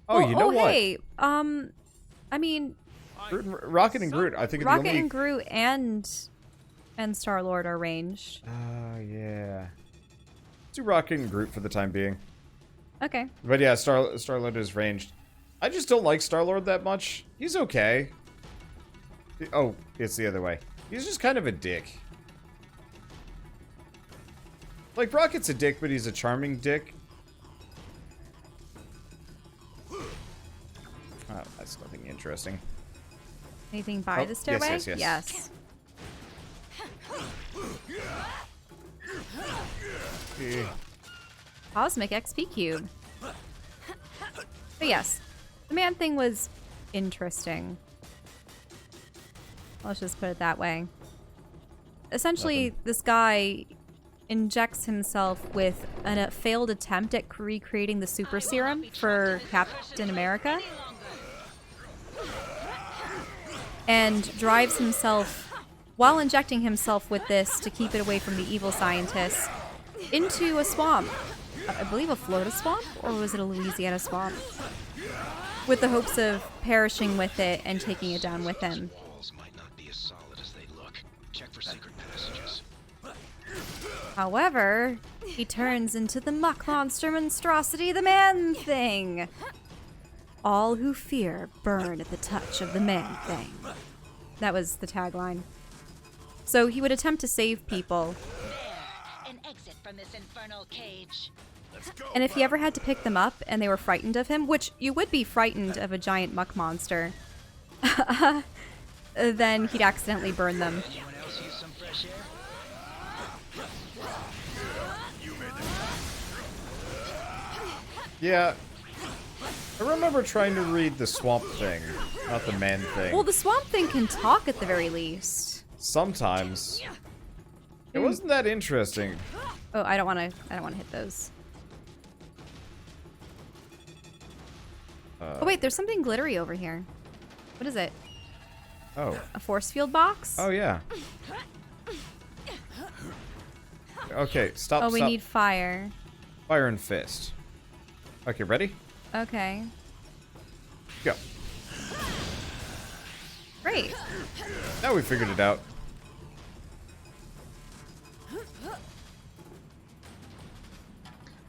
Oh, you know what? Hey, I mean, Rocket and Groot, I think are the Rocket only... and Groot and Star-Lord are ranged. Oh, yeah. Let's do Rocket and Groot for the time being. Okay. But yeah, Star-Lord is ranged. I just don't like Star-Lord that much. He's okay. Oh, it's the other way. He's just kind of a dick. Like, Rocket's a dick, but he's a charming dick. Oh, that's nothing interesting. Anything by the stairway? Yes. Cosmic XP cube. But yes, the man thing was interesting. Let's just put it that way. Essentially, this guy injects himself with a failed attempt at recreating the super serum for Captain America. And drives himself, while injecting himself with this to keep it away from the evil scientists, into a swamp. I believe a Florida swamp? Or was it a Louisiana swamp? With the hopes of perishing with it and taking it down with him. Might not be as solid as they look. Check for secret passages. However, he turns into the muck monster monstrosity, the man thing. All who fear burn at the touch of the man thing. That was the tagline. So he would attempt to save people. An exit from this infernal cage. And if he ever had to pick them up and they were frightened of him, which you would be frightened of a giant muck monster, then he'd accidentally burn them. Anyone else use some fresh air? Yeah. I remember trying to read the swamp thing, not the man thing. Well, the swamp thing can talk at the very least. Sometimes. It wasn't that interesting. Oh, I don't want to hit those. Oh wait, there's something glittery over here. What is it? Oh. A force field box? Oh, yeah. Okay, stop, Oh, we stop. need fire. Fire and fist. Okay, ready? Okay. Go. Great. Now we figured it out.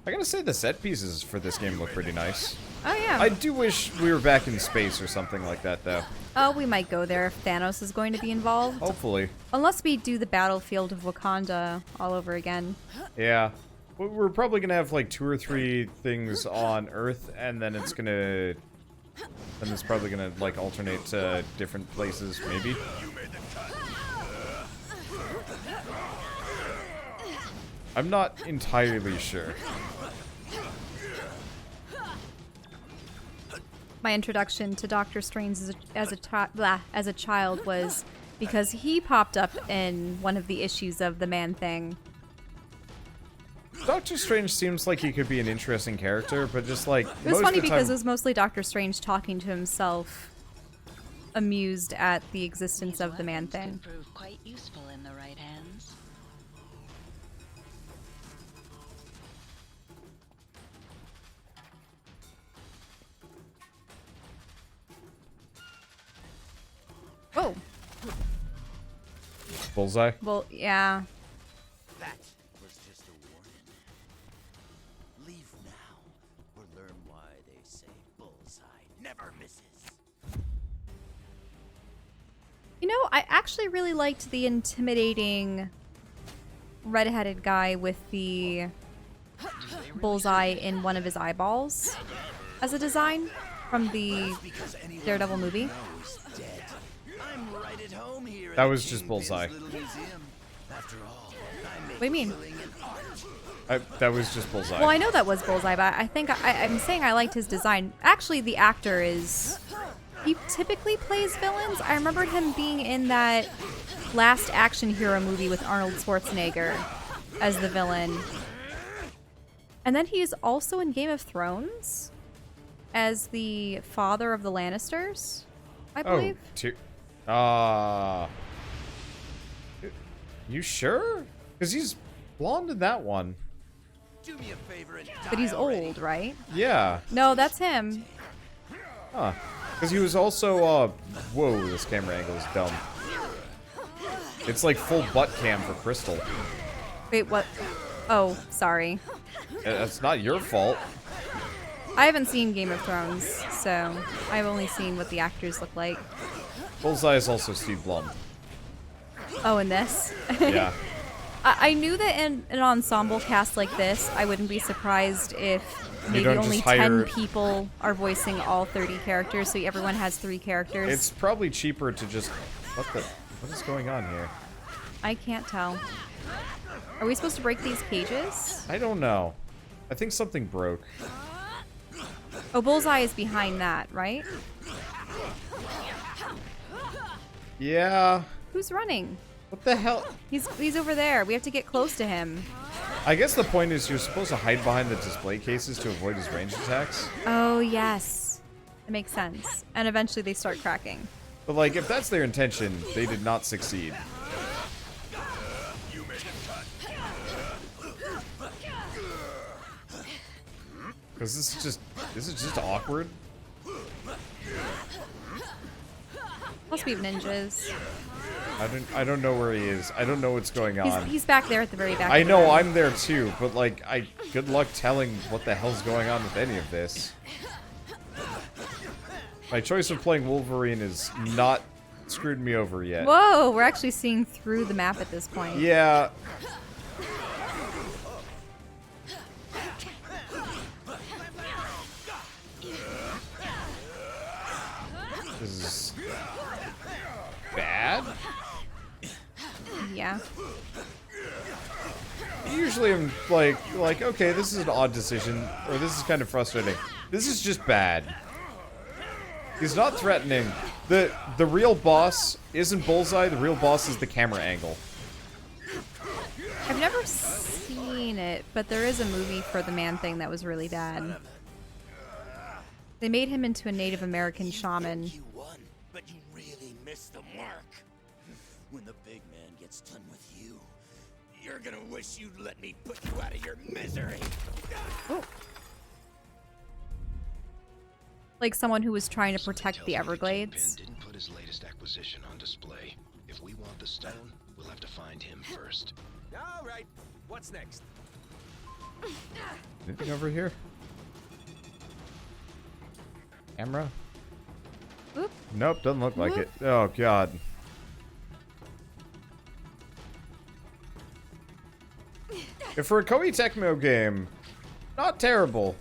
I gotta say the set pieces for this game look pretty nice. Oh yeah. I do wish we were back in space or something like that, though. Oh, we might go there if Thanos is going to be involved. Hopefully. Unless we do the battlefield of Wakanda all over again. Yeah. We're probably gonna have like 2 or 3 things on Earth, and then it's gonna... Then it's probably gonna like alternate to different places, maybe. I'm not entirely sure. My introduction to Doctor Strange as a child was because he popped up in one of the issues of the Man Thing. Doctor Strange seems like he could be an interesting character, but just like It was funny because it was mostly Doctor Strange talking to himself, amused at the existence of the Man Thing. Could prove quite useful in the right hands. Oh, Bullseye. well, yeah. That was just a warning. Leave now, or learn why they say bullseye never misses. You know, I actually really liked the intimidating red-headed guy with the bullseye in one of his eyeballs as a design from the Daredevil movie. I'm right at home here. That was just Bullseye. After all, What do you mean? That was just Bullseye. Well, I know that was Bullseye, but I think I'm saying I liked his design. Actually, the actor is... He typically plays villains. I remembered him being in that last action hero movie with Arnold Schwarzenegger as the villain. And then he's also in Game of Thrones as the father of the Lannisters, I believe. You sure? Because he's blonde in that one. do me a favor and But he's die already. old, right? Yeah. No, that's him. Huh. Because he was also, whoa, this camera angle is dumb. It's like full butt cam for Crystal. Wait, what? Oh, sorry. That's not your fault. I haven't seen Game of Thrones, so I've only seen what the actors look like. Bullseye is also Steve Blum. Oh, and this? Yeah. I knew that in an ensemble cast like this, I wouldn't be surprised if maybe don't only just hire- 10 people are voicing all 30 characters, so everyone has 3 characters. It's probably cheaper to just... What is going on here? I can't tell. Are we supposed to break these cages? I don't know. I think something broke. Oh, Bullseye is behind that, right? Yeah. Who's running? What the hell? He's over there. We have to get close to him. I guess the point is you're supposed to hide behind the display cases to avoid his ranged attacks. Oh, yes. It makes sense. And eventually they start cracking. But like, if that's their intention, they did not succeed. Because this is just awkward. Must be ninjas. I don't know where he is. I don't know what's going on. He's back there at the very back. I of the know room. I'm there too, but like, good luck telling what the hell's going on with any of this. My choice of playing Wolverine is not screwed me over yet. Whoa, we're actually seeing through the map at this point. Yeah. This is bad. Yeah. Usually I'm like, okay, this is an odd decision, or this is kind of frustrating. This is just bad. He's not threatening. The real boss isn't Bullseye, the real boss is the camera angle. I've never seen it, but there is a movie for the Man-Thing that was really bad. They made him into a Native American shaman. You won, but you really missed the mark. When the big man gets done with you, you're gonna wish you'd let me put you out of your misery. Oh. Like someone who was trying to Something protect tells the me Everglades. Kingpin didn't put his latest acquisition on display. If we want the stone, we'll have to find him first. All right, what's next? Anything over here? Camera? Oop. Nope, doesn't look like it. Oh god. If for a Koei Tecmo game, not terrible.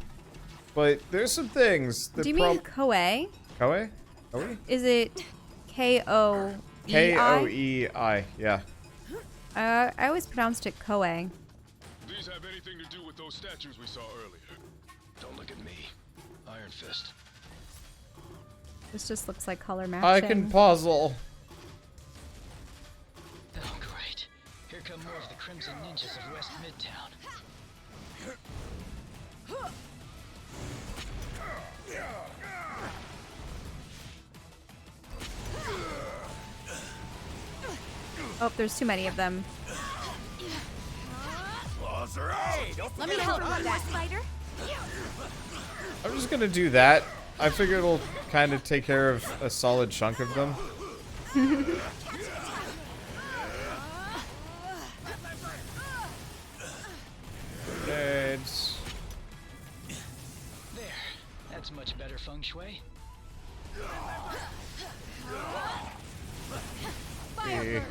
But there's some things that Do you mean Koei? Koei? Koei? Is it K-O-E-I? K-O-E-I, yeah. I always pronounced it Koei. These have anything to do with those statues we saw earlier? Don't look at me. Iron Fist. This just looks like color matching. I can puzzle. Oh, great. Here come more of the Crimson Ninjas of West Midtown. Oh, there's too many of them. Let me help with that, Spider. I'm just gonna do that. I figure it'll kind of take care of a solid chunk of them. Grenades. There. That's much better feng shui. Eh.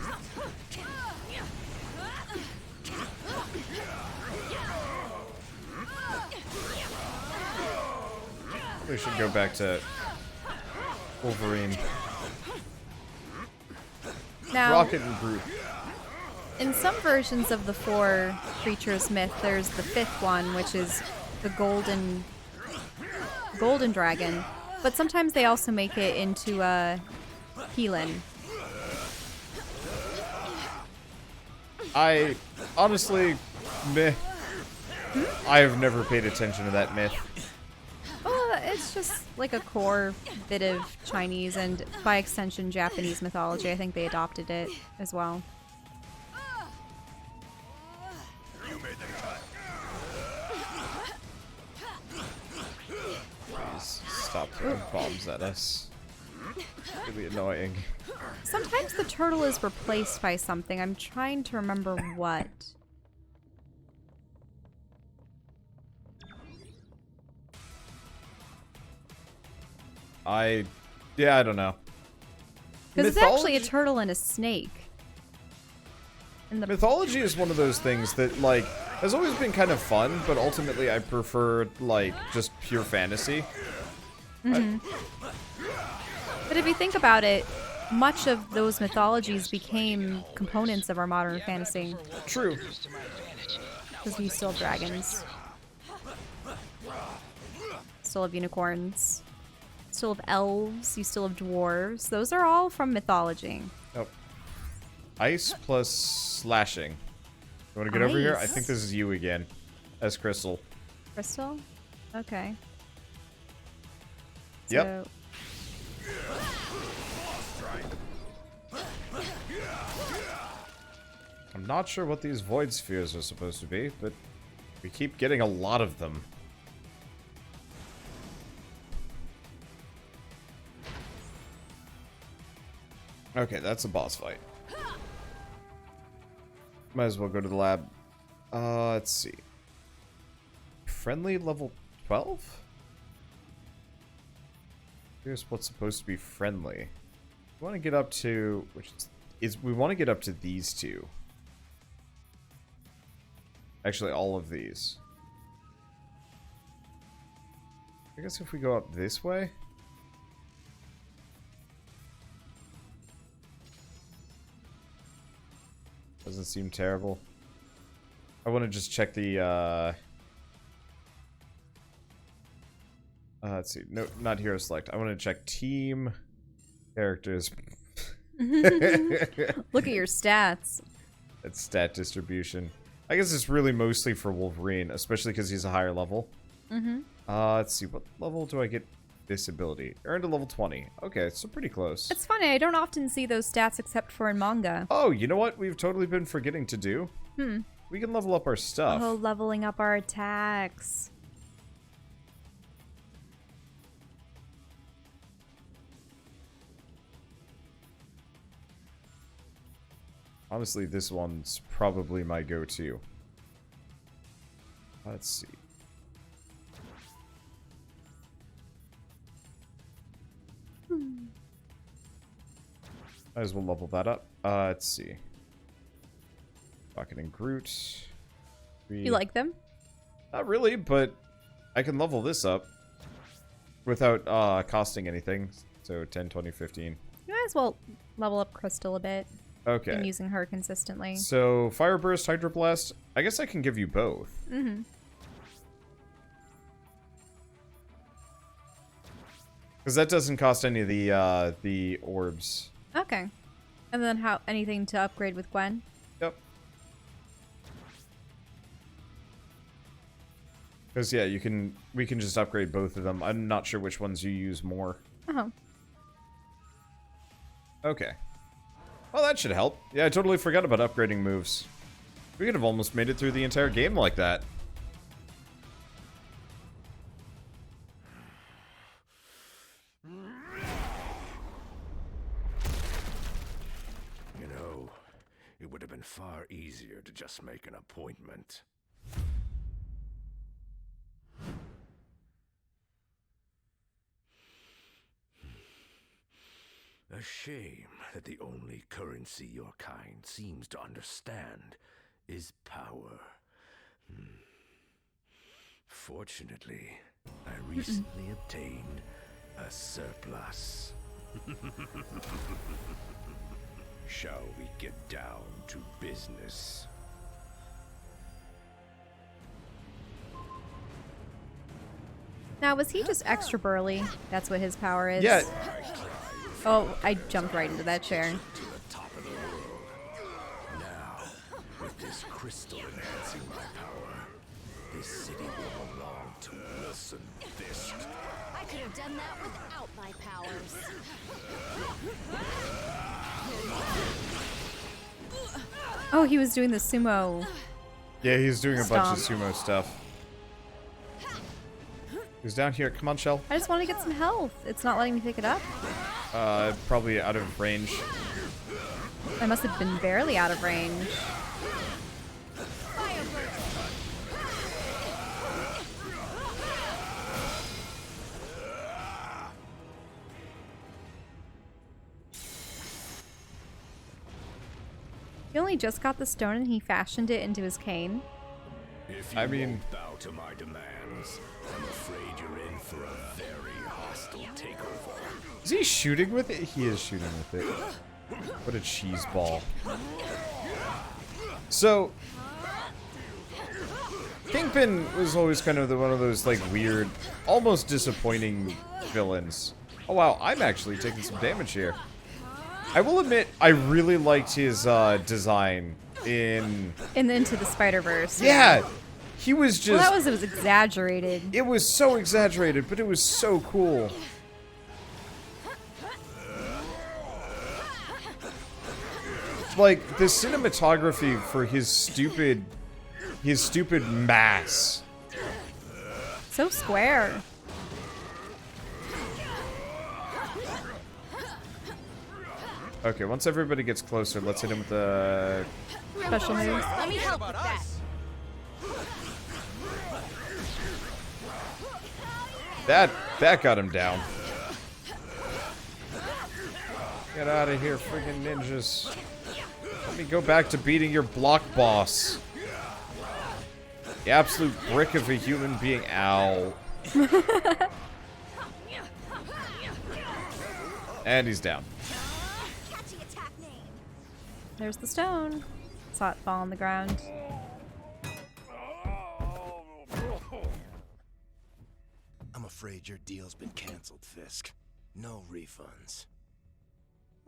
We should go back to Wolverine. Now, Rocket and Groot. in some versions of the 4 creatures myth, there's the 5th one, which is the golden dragon. But sometimes they also make it into a Heelin. I honestly, meh. I have never paid attention to that myth. Well, it's just like a core bit of Chinese and, by extension, Japanese mythology. I think they adopted it as well. Please stop throwing bombs at us. Really annoying. Sometimes the turtle is replaced by something. I'm trying to remember what. I don't know. Because it's actually a turtle and a snake. And the Mythology is one of those things that, like, has always been kind of fun, but ultimately I prefer, like, just pure fantasy. But if you think about it, much of those mythologies became components of our modern fantasy. True. Because we still have dragons. Still have unicorns. Still have elves. You still have dwarves. Those are all from mythology. Oh. Ice plus slashing. You want to get over here? I Ice? think this is you again. As Crystal. Crystal? Okay. Yep. So- I'm not sure what these void spheres are supposed to be, but we keep getting a lot of them. Okay, that's a boss fight. Might as well go to the lab. Let's see. Friendly level 12? Here's what's supposed to be friendly. We want to get up to, we want to get up to these two. Actually, all of these. I guess if we go up this way. Doesn't seem terrible. I want to just check the, let's see. No, not hero select. I want to check team characters. Look at your stats. That's stat distribution. I guess it's really mostly for Wolverine, especially because he's a higher level. Let's see. What level do I get this ability? Earned a level 20. Okay, so pretty close. It's funny, I don't often see those stats except for in manga. Oh, you know what we've totally been forgetting to do? We can level up our stuff. Oh, leveling up our attacks. Honestly, this one's probably my go-to. Let's see. Might as well level that up. Let's see. Rocket and Groot. You like them? Not really, but I can level this up without costing anything. So 10, 20, 15. You might as well level up Crystal a bit. Okay. Been using her consistently. So Fire Burst, Hydro Blast. I guess I can give you both. Because that doesn't cost any of the orbs. Okay. And then how anything to upgrade with Gwen? Yep. Because yeah, we can just upgrade both of them. I'm not sure which ones you use more. Oh. Okay. Well, that should help. Yeah, I totally forgot about upgrading moves. We could have almost made it through the entire game like that. You know, it would have been far easier to just make an appointment. A shame that the only currency your kind seems to understand is power. Fortunately, I recently obtained a surplus. Shall we get down to business? Now, was he just extra burly? That's what his power is? Yeah. Oh, I jumped right into that chair. To the top of the world. Now, with this crystal enhancing my power, this city will belong to Wilson Fisk. I could have done that without my powers. Oh, he was doing the sumo. Yeah, he's doing a bunch of Stomp. sumo stuff. Who's down here? Come on, Shell. I just want to get some health. It's not letting me pick it up. Probably out of range. I must have been barely out of range. He only just got the stone and he fashioned it into his cane. If I mean, won't bow to my demands, I'm afraid you're in for a very hostile takeover. is he shooting with it? He is shooting with it. What a cheese ball. So, Kingpin was always kind of one of those, like, weird, almost disappointing villains. Oh wow, I'm actually taking some damage here. I will admit, I really liked his design in Into the Spider-Verse. Yeah, he was just. Well, it was exaggerated. It was so exaggerated, but it was so cool. Like the cinematography for his stupid mass. So square. Okay, once everybody gets closer, let's hit him with the Special moves. Let me help with that. that got him down. Get out of here, friggin' ninjas. Let me go back to beating your block boss. The absolute brick of a human being. Ow. And he's down. Catchy attack name. There's the stone. Saw it fall on the ground. I'm afraid your deal's been canceled, Fisk. No refunds.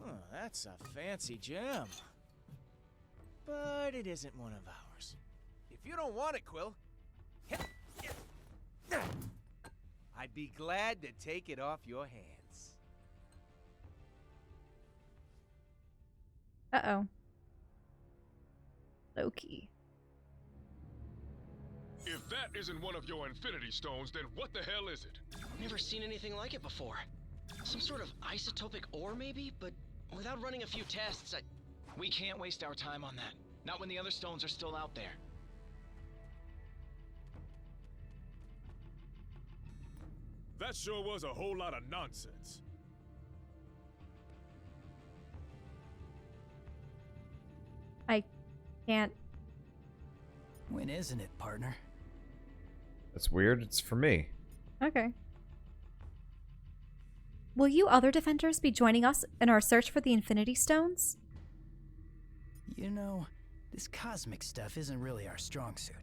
Oh, that's a fancy gem. But it isn't one of ours. If you don't want it, Quill, I'd be glad to take it off your hands. Uh-oh. Loki. If that isn't one of your Infinity Stones, then what the hell is it? Never seen anything like it before. Some sort of isotopic ore, maybe? But without running a few tests, we can't waste our time on that. Not when the other stones are still out there. That sure was a whole lot of nonsense. I can't. When isn't it, partner? That's weird. It's for me. Okay. Will you other defenders be joining us in our search for the Infinity Stones? You know, this cosmic stuff isn't really our strong suit.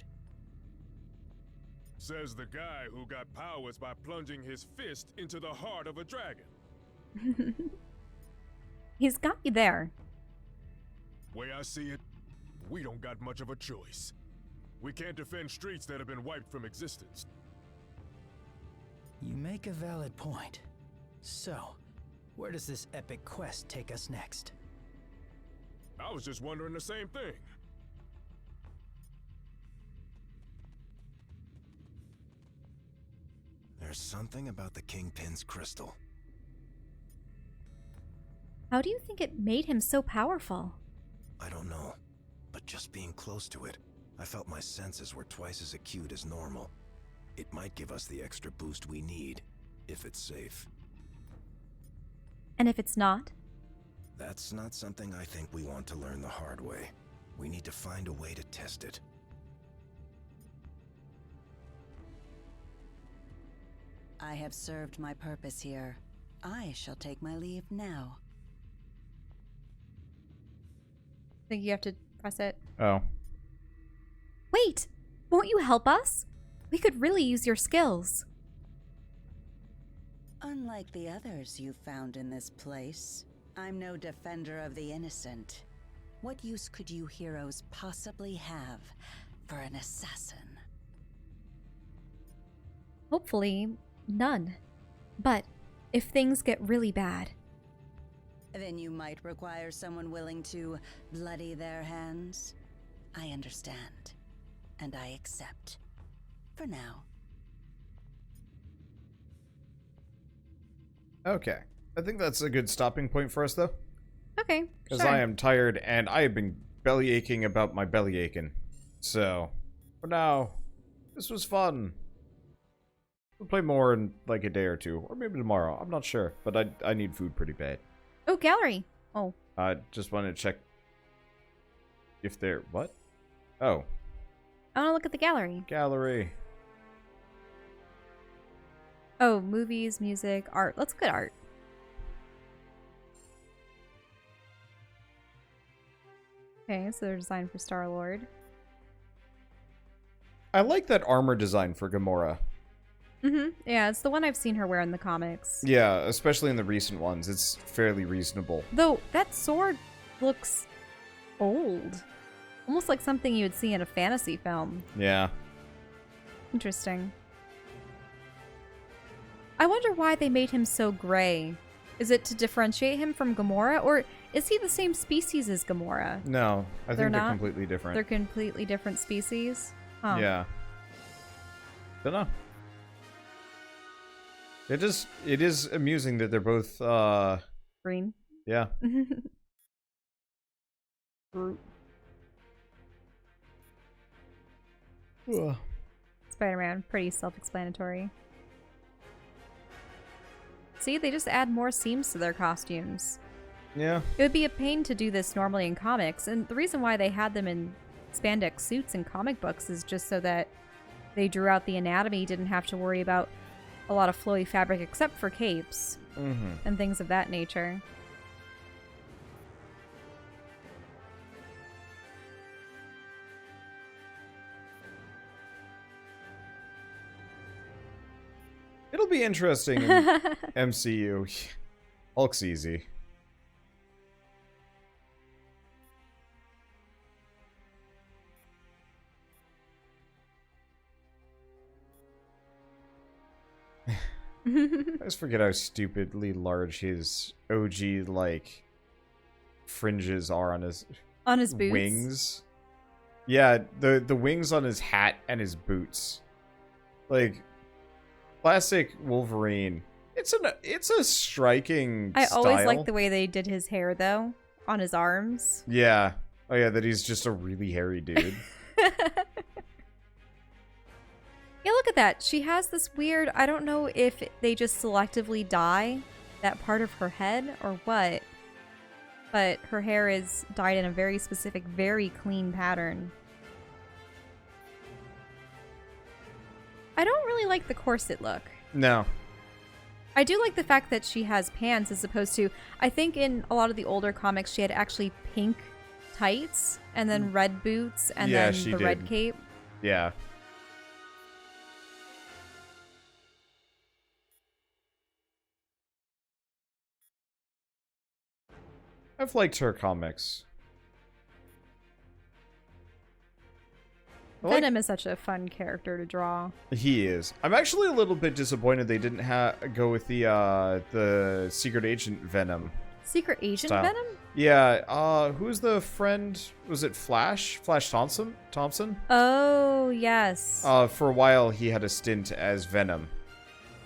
Says the guy who got powers by plunging his fist into the heart of a dragon. He's got you there. Way I see it, we don't got much of a choice. We can't defend streets that have been wiped from existence. You make a valid point. So, where does this epic quest take us next? I was just wondering the same thing. There's something about the Kingpin's crystal. How do you think it made him so powerful? I don't know, but just being close to it, I felt my senses were twice as acute as normal. It might give us the extra boost we need, if it's safe. And if it's not? That's not something I think we want to learn the hard way. We need to find a way to test it. I have served my purpose here. I shall take my leave now. Think you have to press it. Oh. Wait! Won't you help us? We could really use your skills. Unlike the others you found in this place, I'm no defender of the innocent. What use could you heroes possibly have for an assassin? Hopefully, none. But if things get really bad, Then you might require someone willing to bloody their hands. I understand, and I accept. For now. Okay. I think that's a good stopping point for us, though. Okay, Because sure. I am tired, and I have been belly aching about my belly aching. So, for now, this was fun. We'll play more in like a day or two, or maybe tomorrow. I'm not sure, but I need food pretty bad. Oh, gallery. Oh. I just wanted to check if there... What? Oh. I want to look at the gallery. Gallery. Oh, movies, music, art. Let's look at art. Okay, so they're designed for Star-Lord. I like that armor design for Gamora. Mm-hmm. Yeah, it's the one I've seen her wear in the comics. Yeah, especially in the recent ones. It's fairly reasonable. Though, that sword looks old. Almost like something you would see in a fantasy film. Yeah. Interesting. I wonder why they made him so gray. Is it to differentiate him from Gamora, or is he the same species as Gamora? No, I think they're not? completely different. They're completely different species? Huh. Yeah. Dunno. It is amusing that they're both, Green. yeah. Groot. Ugh. Spider-Man, pretty self-explanatory. See, they just add more seams to their costumes. Yeah. It would be a pain to do this normally in comics, and the reason why they had them in spandex suits in comic books is just so that they drew out the anatomy, didn't have to worry about a lot of flowy fabric except for capes and things of that nature. It'll be interesting in MCU. Hulk's easy. I just forget how stupidly large his OG, like, fringes are on his boots. wings. Yeah, the wings on his hat and his boots. Like, classic Wolverine. It's a striking I style. always liked the way they did his hair, though, on his arms. Yeah. Oh yeah, that he's just a really hairy dude. Yeah, look at that. She has this weird, I don't know if they just selectively dye that part of her head or what, but her hair is dyed in a very specific, very clean pattern. I don't really like the corset look. No. I do like the fact that she has pants as opposed to, I think in a lot of the older comics she had actually pink tights and then red boots and Yeah, then she the did. red cape. Yeah. I've liked her comics. Venom is such a fun character to draw. He is. I'm actually a little bit disappointed they didn't go with the Secret Agent Venom. Secret Agent style. Venom? Yeah, who's the friend? Was it Flash? Flash Thompson? Oh, yes. For a while he had a stint as Venom.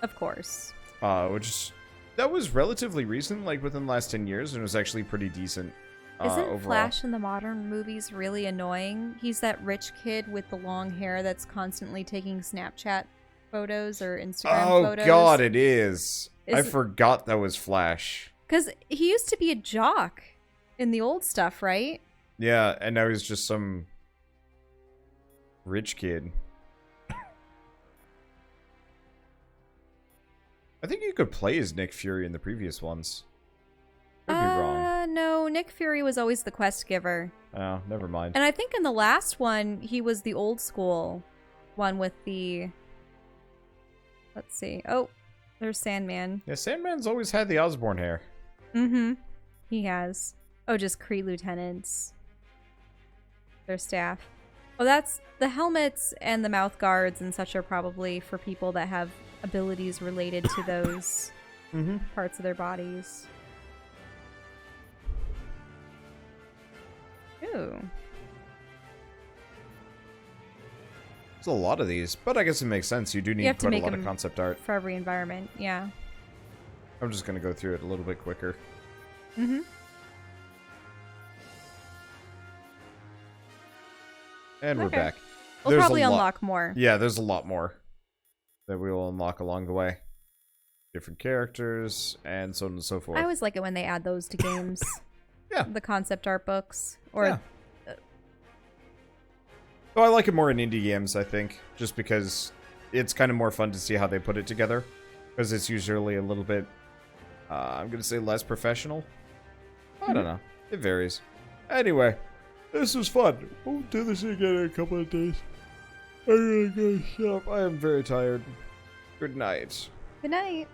Of course. That was relatively recent, like within the last 10 years, and it was actually pretty decent. Isn't overall. Flash in the modern movies really annoying? He's that rich kid with the long hair that's constantly taking Snapchat photos or Instagram photos. Oh god, it is. I forgot that was Flash. Because he used to be a jock in the old stuff, right? Yeah, and now he's just some rich kid. I think you could play as Nick Fury in the previous ones. Could be wrong. No, Nick Fury was always the quest giver. Oh, never mind. And I think in the last one, he was the old school one with the... Let's see. Oh, there's Sandman. Yeah, Sandman's always had the Osborn hair. Mm-hmm. He has. Oh, just Kree lieutenants. Their staff. Oh, that's... The helmets and the mouth guards and such are probably for people that have abilities related to those parts of their bodies. Ooh. There's a lot of these, but I guess it makes sense. You do need You have to quite a make lot of them concept art. for every environment, yeah. I'm just gonna go through it a little bit quicker. Mm-hmm. And we're back. We'll There's probably a lot- unlock more. Yeah, there's a lot more that we will unlock along the way. Different characters, and so on and so forth. I always like it when they add those to games. Yeah. The concept art books. Or Yeah. Oh, I like it more in indie games, I think. Just because it's kind of more fun to see how they put it together. Because it's usually a little bit, I'm going to say less professional. I don't know. It varies. Anyway, this was fun. We'll do this again in a couple of days. I'm going to go shop. I am very tired. Good night. Good night.